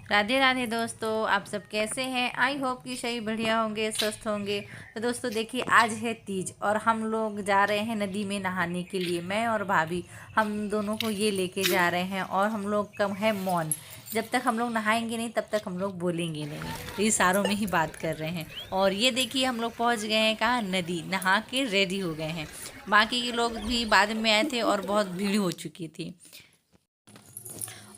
राधे राधे दोस्तों, आप सब कैसे हैं। आई होप कि सही बढ़िया होंगे, स्वस्थ होंगे। तो दोस्तों देखिए, आज है तीज और हम लोग जा रहे हैं नदी में नहाने के लिए। मैं और भाभी हम दोनों को ये लेके जा रहे हैं और हम लोग का है मौन। जब तक हम लोग नहाएंगे नहीं तब तक हम लोग बोलेंगे नहीं, तो इशारों में ही बात कर रहे हैं। और ये देखिए, हम लोग पहुंच गए हैं कहाँ, नदी। नहा के रेडी हो गए हैं। बाकी के लोग भी बाद में आए थे और बहुत भीड़ हो चुकी थी।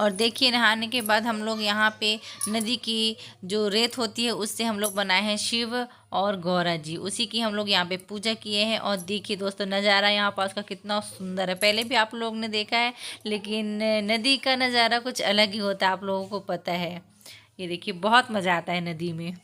और देखिए, नहाने के बाद हम लोग यहाँ पे नदी की जो रेत होती है उससे हम लोग बनाए हैं शिव और गौरा जी। उसी की हम लोग यहाँ पे पूजा किए हैं। और देखिए दोस्तों, नज़ारा यहाँ पास का कितना सुंदर है। पहले भी आप लोग ने देखा है, लेकिन नदी का नज़ारा कुछ अलग ही होता है, आप लोगों को पता है। ये देखिए, बहुत मज़ा आता है नदी में।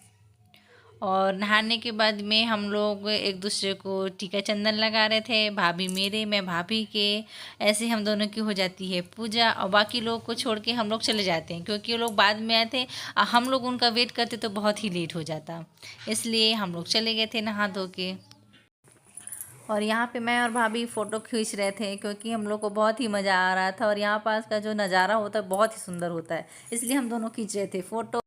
और नहाने के बाद में हम लोग एक दूसरे को टीका चंदन लगा रहे थे। भाभी मेरे, मैं भाभी के। ऐसे हम दोनों की हो जाती है पूजा। और बाकी लोग को छोड़ के हम लोग चले जाते हैं, क्योंकि वो लोग बाद में आए थे। हम लोग उनका वेट करते तो बहुत ही लेट हो जाता, इसलिए हम लोग चले गए थे नहा धो के। और यहाँ पे मैं और भाभी फ़ोटो खींच रहे थे, क्योंकि हम लोग को बहुत ही मज़ा आ रहा था। और यहाँ पास का जो नज़ारा होता है बहुत ही सुंदर होता है, इसलिए हम दोनों खींच रहे थे फ़ोटो।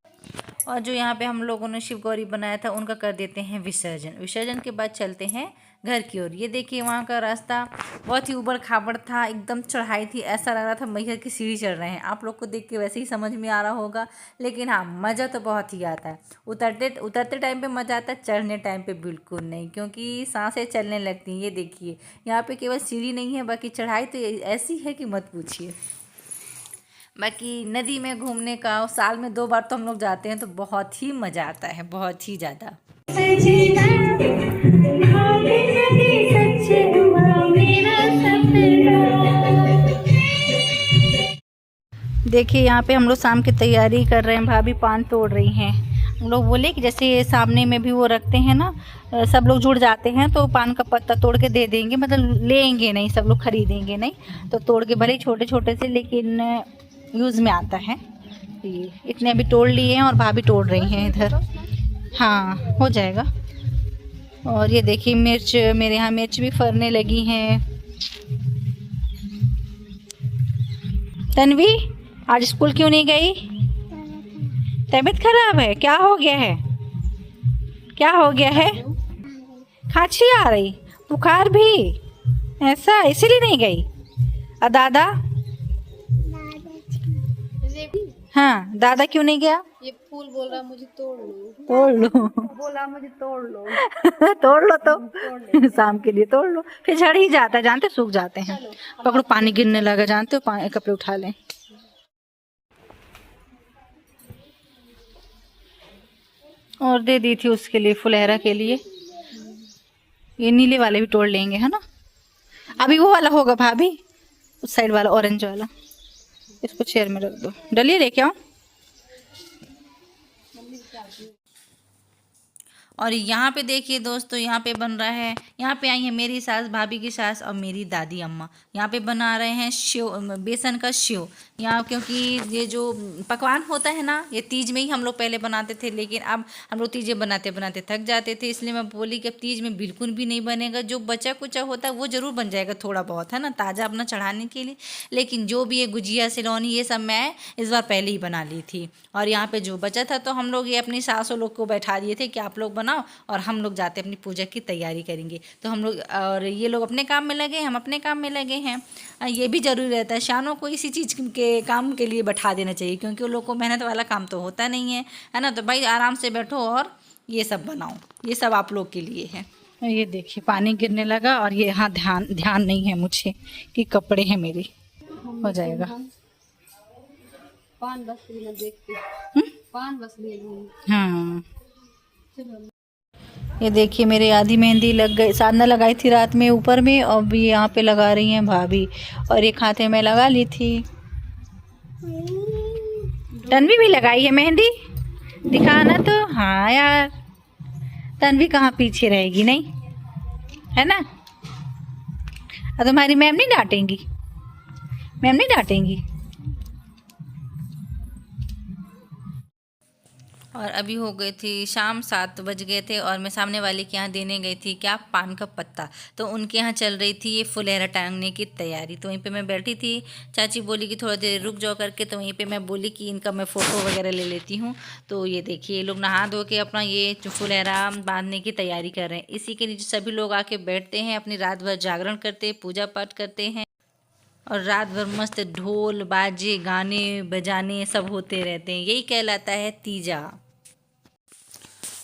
और जो यहाँ पे हम लोगों ने शिव गौरी बनाया था उनका कर देते हैं विसर्जन। विसर्जन के बाद चलते हैं घर की ओर। ये देखिए, वहाँ का रास्ता बहुत ही ऊबड़ खाबड़ था, एकदम चढ़ाई थी। ऐसा लग रहा था मैहर की सीढ़ी चढ़ रहे हैं। आप लोग को देख के वैसे ही समझ में आ रहा होगा, लेकिन हाँ, मज़ा तो बहुत ही आता है। उतरते उतरते टाइम पे मज़ा आता है, चढ़ने टाइम पे बिल्कुल नहीं, क्योंकि सांसें चलने लगती हैं। ये देखिए, यहाँ पे केवल सीढ़ी नहीं है, बाकी चढ़ाई तो ऐसी है कि मत पूछिए। बाकी नदी में घूमने का साल में 2 बार तो हम लोग जाते हैं, तो बहुत ही मज़ा आता है, बहुत ही ज़्यादा। देखिए, यहाँ पे हम लोग शाम की तैयारी कर रहे हैं। भाभी पान तोड़ रही हैं। हम लोग बोले कि जैसे सामने में भी वो रखते हैं ना, सब लोग जुड़ जाते हैं तो पान का पत्ता तोड़ के दे देंगे, मतलब लेंगे नहीं, सब लोग खरीदेंगे नहीं। तो तोड़ के, भले ही छोटे छोटे से, लेकिन यूज़ में आता है। ये इतने अभी तोड़ लिए हैं और भाभी तोड़ रही हैं इधर। हाँ, हो जाएगा। और ये देखिए, मिर्च, मेरे यहाँ मिर्च भी फरने लगी हैं। तन्वी, आज स्कूल क्यों नहीं गई? तबीयत खराब है? क्या हो गया है? क्या हो गया है? खांसी आ रही, बुखार भी, ऐसा इसीलिए नहीं गई? और दादा? हाँ, दादा क्यों नहीं गया? ये फूल बोल रहा मुझे तोड़ लो। तोड़ लो। बोला मुझे तोड़ लो। तोड़ लो तो शाम के लिए तोड़ लो, फिर झड़ ही जाता है, जानते, सूख जाते हैं। पकड़ो, पानी गिरने लगा, जानते हो, पानी, कपड़े उठा लें। और दे दी थी उसके लिए, फुलहरा के लिए। ये नीले वाले भी तोड़ लेंगे, है ना। अभी वो वाला होगा भाभी, उस साइड वाला ऑरेंज वाला। इसको चेयर में रख दो, डलिए लेके आओ। और यहाँ पे देखिए दोस्तों, यहाँ पे बन रहा है, यहाँ पे आई है मेरी सास, भाभी की सास और मेरी दादी अम्मा। यहाँ पे बना रहे हैं शेव, बेसन का शेव। यहाँ क्योंकि ये जो पकवान होता है ना, ये तीज में ही हम लोग पहले बनाते थे, लेकिन अब हम लोग तीजें बनाते बनाते थक जाते थे, इसलिए मैं बोली कि अब तीज में बिल्कुल भी नहीं बनेगा। जो बचा कुचा होता है वो ज़रूर बन जाएगा, थोड़ा बहुत, है ना, ताज़ा अपना चढ़ाने के लिए। लेकिन जो भी ये गुजिया, सिलौनी, ये सब मैं इस बार पहले ही बना ली थी। और यहाँ पे जो बचा था तो हम लोग ये अपनी सासों लोग को बैठा दिए थे कि आप लोग बनाओ और हम लोग जाते अपनी पूजा की तैयारी करेंगे। तो हम लोग, और ये लोग अपने काम में लगे, हम अपने काम में लगे हैं। ये भी ज़रूरी रहता है, शानों को इसी चीज़ के काम के लिए बैठा देना चाहिए, क्योंकि उन लोग को मेहनत वाला काम तो होता नहीं है ना। तो भाई आराम से बैठो और ये सब बनाओ, ये सब आप लोग के लिए है। ये देखिए, पानी गिरने लगा। और ये, हाँ, ध्यान नहीं है मुझे कि कपड़े हैं मेरे, हो जाएगा। पान बस देखते, पान बस हाँ, ये देखिए, मेरे आधी मेहंदी लग गई, साधना लगाई थी रात में ऊपर में, और भी यहाँ पे लगा रही हैं भाभी। और एक हाथे में लगा ली थी। तन्वी भी लगाई है मेहंदी, दिखाना तो। हाँ यार, तन्वी कहाँ पीछे रहेगी, नहीं है ना। और तुम्हारी मैम नहीं डांटेंगी? मैम नहीं डांटेंगी? और अभी हो गई थी शाम 7 बज गए थे और मैं सामने वाले के यहाँ देने गई थी क्या, पान का पत्ता। तो उनके यहाँ चल रही थी ये फुलहरा टांगने की तैयारी। तो वहीं पे मैं बैठी थी, चाची बोली कि थोड़ा देर रुक जाओ करके। तो वहीं पे मैं बोली कि इनका मैं फ़ोटो वगैरह ले लेती हूँ। तो ये देखिए ये लोग नहा धो के अपना ये फुलहरा बांधने की तैयारी कर रहे हैं। इसी के नीचे सभी लोग आके बैठते हैं, अपनी रात भर जागरण करते हैं, पूजा पाठ करते हैं और रात भर मस्त ढोल बाजे गाने बजाने सब होते रहते हैं। यही कहलाता है तीजा।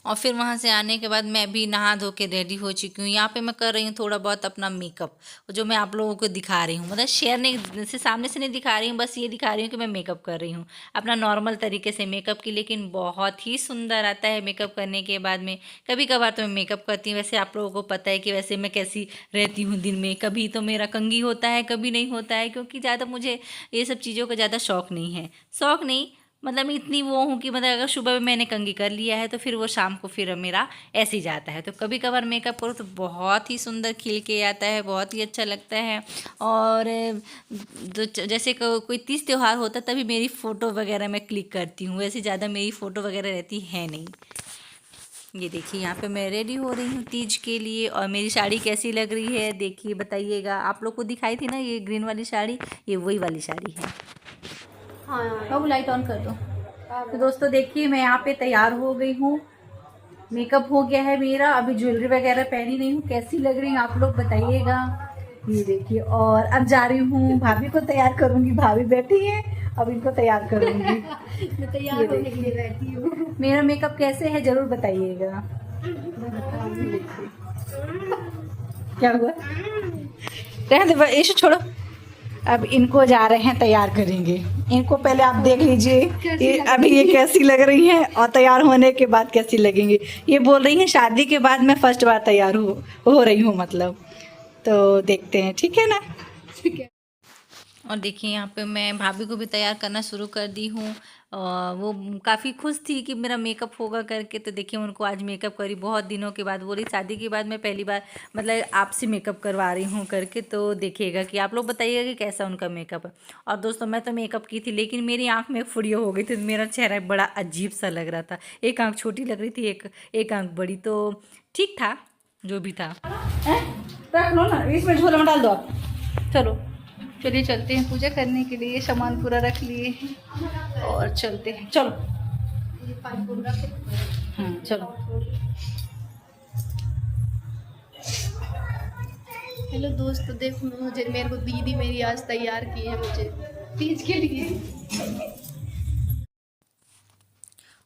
और फिर वहाँ से आने के बाद मैं भी नहा धो के रेडी हो चुकी हूँ। यहाँ पे मैं कर रही हूँ थोड़ा बहुत अपना मेकअप, जो मैं आप लोगों को दिखा रही हूँ, मतलब शेयर नहीं से सामने से नहीं दिखा रही हूँ, बस ये दिखा रही हूँ कि मैं मेकअप कर रही हूँ अपना नॉर्मल तरीके से मेकअप की। लेकिन बहुत ही सुंदर आता है मेकअप करने के बाद में। कभी कभार तो मैं मेकअप करती हूँ, वैसे आप लोगों को पता है कि वैसे मैं कैसी रहती हूँ दिन में। कभी तो मेरा कंघी होता है, कभी नहीं होता है, क्योंकि ज़्यादा मुझे ये सब चीज़ों का ज़्यादा शौक़ नहीं है। शौक़ नहीं मतलब मैं इतनी वो हूँ कि मतलब अगर सुबह में मैंने कंघी कर लिया है तो फिर वो शाम को फिर मेरा ऐसे ही जाता है। तो कभी कभार मेकअप करो तो बहुत ही सुंदर खिल के आता है, बहुत ही अच्छा लगता है। और जैसे कोई तीज त्यौहार होता तभी मेरी फ़ोटो वगैरह मैं क्लिक करती हूँ, वैसे ज़्यादा मेरी फ़ोटो वगैरह रहती है नहीं। ये देखिए यहाँ पे मैं रेडी हो रही हूँ तीज के लिए। और मेरी साड़ी कैसी लग रही है देखिए, बताइएगा। आप लोग को दिखाई थी ना ये ग्रीन वाली साड़ी, ये वही वाली साड़ी है। हाँ, लाइट ऑन कर दो। तो दोस्तों देखिए मैं यहाँ पे तैयार हो गई हूँ, मेकअप हो गया है मेरा। अभी ज्वेलरी वगैरह पहनी नहीं हूँ, कैसी लग रही है आप लोग बताइएगा। ये देखिए, और अब जा रही हूँ भाभी को तैयार करूँगी। भाभी बैठी है, अब इनको तैयार करूँगी। मैं तैयार होने के लिए बैठी हूँ। मेरा मेकअप कैसे है जरूर बताइएगा। क्या हुआ, रहने दो, इसे छोड़ो। अब इनको जा रहे हैं तैयार करेंगे। इनको पहले आप देख लीजिए ये अभी ये कैसी लग रही हैं और तैयार होने के बाद कैसी लगेंगी। ये बोल रही हैं शादी के बाद मैं फर्स्ट बार तैयार हो रही हूँ मतलब। तो देखते हैं, ठीक है ना। ठीक है। और देखिए यहाँ पे मैं भाभी को भी तैयार करना शुरू कर दी हूँ। वो काफ़ी खुश थी कि मेरा मेकअप होगा करके। तो देखिए उनको आज मेकअप करी बहुत दिनों के बाद। बोली शादी के बाद मैं पहली बार मतलब आपसे मेकअप करवा रही हूँ करके। तो देखिएगा कि आप लोग बताइएगा कि कैसा उनका मेकअप है। और दोस्तों मैं तो मेकअप की थी लेकिन मेरी आँख में फुड़िया हो गई थी, मेरा चेहरा बड़ा अजीब सा लग रहा था। एक आँख छोटी लग रही थी, एक आँख बड़ी। तो ठीक था जो भी था। रख लो ना, इसमें झोला में डाल दो आप। चलो चलिए चलते हैं पूजा करने के लिए। सामान पूरा रख लिए और चलते हैं, चलो। हाँ चलो। हेलो दोस्तों, देखो मुझे मेरे को दीदी मेरी आज तैयार की है मुझे तीज के लिए।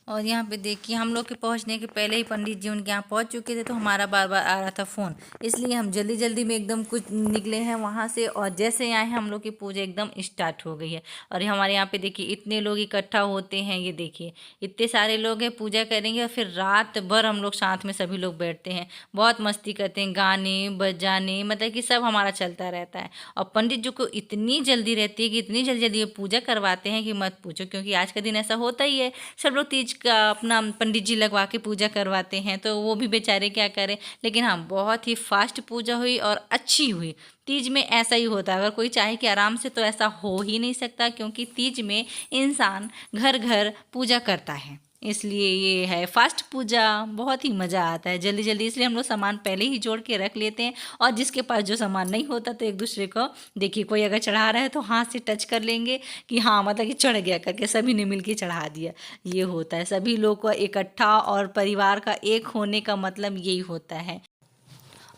और यहाँ पे देखिए हम लोग के पहुँचने के पहले ही पंडित जी उनके यहाँ पहुँच चुके थे। तो हमारा बार बार आ रहा था फ़ोन, इसलिए हम जल्दी जल्दी में एकदम कुछ निकले हैं वहाँ से। और जैसे आए हैं हम लोग की पूजा एकदम स्टार्ट हो गई है। और हमारे यहाँ पे देखिए इतने लोग इकट्ठा होते हैं, ये देखिए इतने सारे लोग हैं, पूजा करेंगे और फिर रात भर हम लोग साथ में सभी लोग बैठते हैं, बहुत मस्ती करते हैं, गाने बजाने मतलब कि सब हमारा चलता रहता है। और पंडित जी को इतनी जल्दी रहती है कि इतनी जल्दी जल्दी पूजा करवाते हैं कि मत पूछो, क्योंकि आज का दिन ऐसा होता ही है, सब लोग तीज का अपना पंडित जी लगवा के पूजा करवाते हैं। तो वो भी बेचारे क्या करें। लेकिन हाँ बहुत ही फास्ट पूजा हुई और अच्छी हुई। तीज में ऐसा ही होता है, अगर कोई चाहे कि आराम से तो ऐसा हो ही नहीं सकता, क्योंकि तीज में इंसान घर घर पूजा करता है, इसलिए ये है फास्ट पूजा। बहुत ही मज़ा आता है जल्दी जल्दी, इसलिए हम लोग सामान पहले ही जोड़ के रख लेते हैं। और जिसके पास जो सामान नहीं होता तो एक दूसरे को देखिए, कोई अगर चढ़ा रहा है तो हाथ से टच कर लेंगे कि हाँ मतलब कि चढ़ गया करके, सभी ने मिलके चढ़ा दिया। ये होता है सभी लोग को इकट्ठा और परिवार का एक होने का मतलब यही होता है।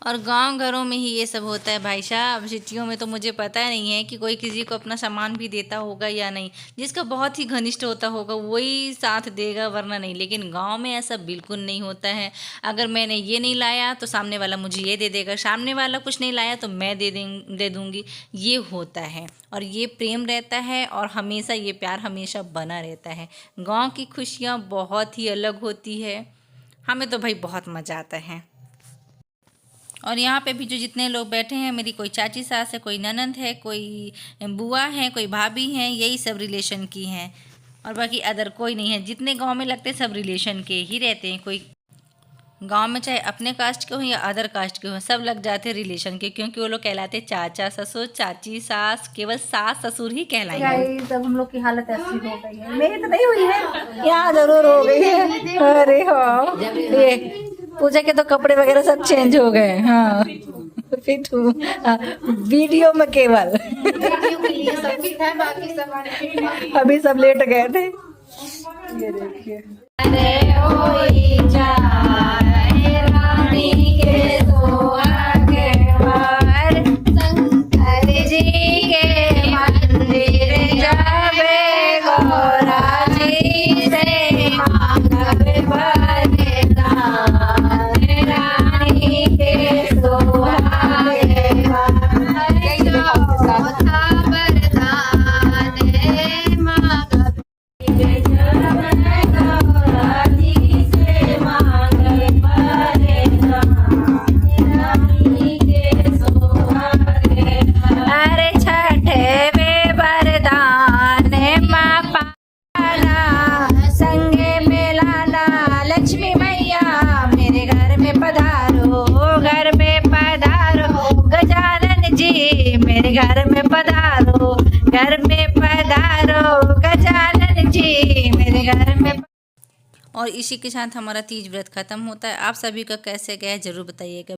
और गांव घरों में ही ये सब होता है भाई साहब। सिटियों में तो मुझे पता नहीं है कि कोई किसी को अपना सामान भी देता होगा या नहीं। जिसका बहुत ही घनिष्ठ होता होगा वही साथ देगा, वरना नहीं। लेकिन गांव में ऐसा बिल्कुल नहीं होता है। अगर मैंने ये नहीं लाया तो सामने वाला मुझे ये दे देगा, सामने वाला कुछ नहीं लाया तो मैं दे दूँगी। ये होता है और ये प्रेम रहता है और हमेशा ये प्यार हमेशा बना रहता है। गाँव की खुशियाँ बहुत ही अलग होती है, हमें तो भाई बहुत मज़ा आता है। और यहाँ पे भी जो जितने लोग बैठे हैं, मेरी कोई चाची सास है, कोई ननंद है, कोई बुआ है, कोई भाभी हैं, यही सब रिलेशन की हैं। और बाकी अदर कोई नहीं है। जितने गांव में लगते सब रिलेशन के ही रहते हैं। कोई गांव में चाहे अपने कास्ट के हो या अदर कास्ट के हो, सब लग जाते रिलेशन के, क्योंकि वो लोग कहलाते चाचा ससुर चाची सास, केवल सास ससुर ही कहलाएंगे। तब हम लोग की हालत ऐसी हो गई है, मेरी तो नहीं हुई है, यहाँ जरूर हो गई है। अरे हाँ, ये पूजा के तो कपड़े वगैरह सब चेंज हो गए। हाँ फिट हूँ, वीडियो में केवल। वीडियो के लिए सब फिट है, बाकी सब अभी सब लेट गए थे। ये देखिए, लक्ष्मी मैया मेरे घर में पधारो, घर में पधारो, गजानन जी मेरे घर में पधारो, घर में पधारो, गजानन जी मेरे घर में। और इसी के साथ हमारा तीज व्रत खत्म होता है। आप सभी का कैसे गया जरूर बताइएगा।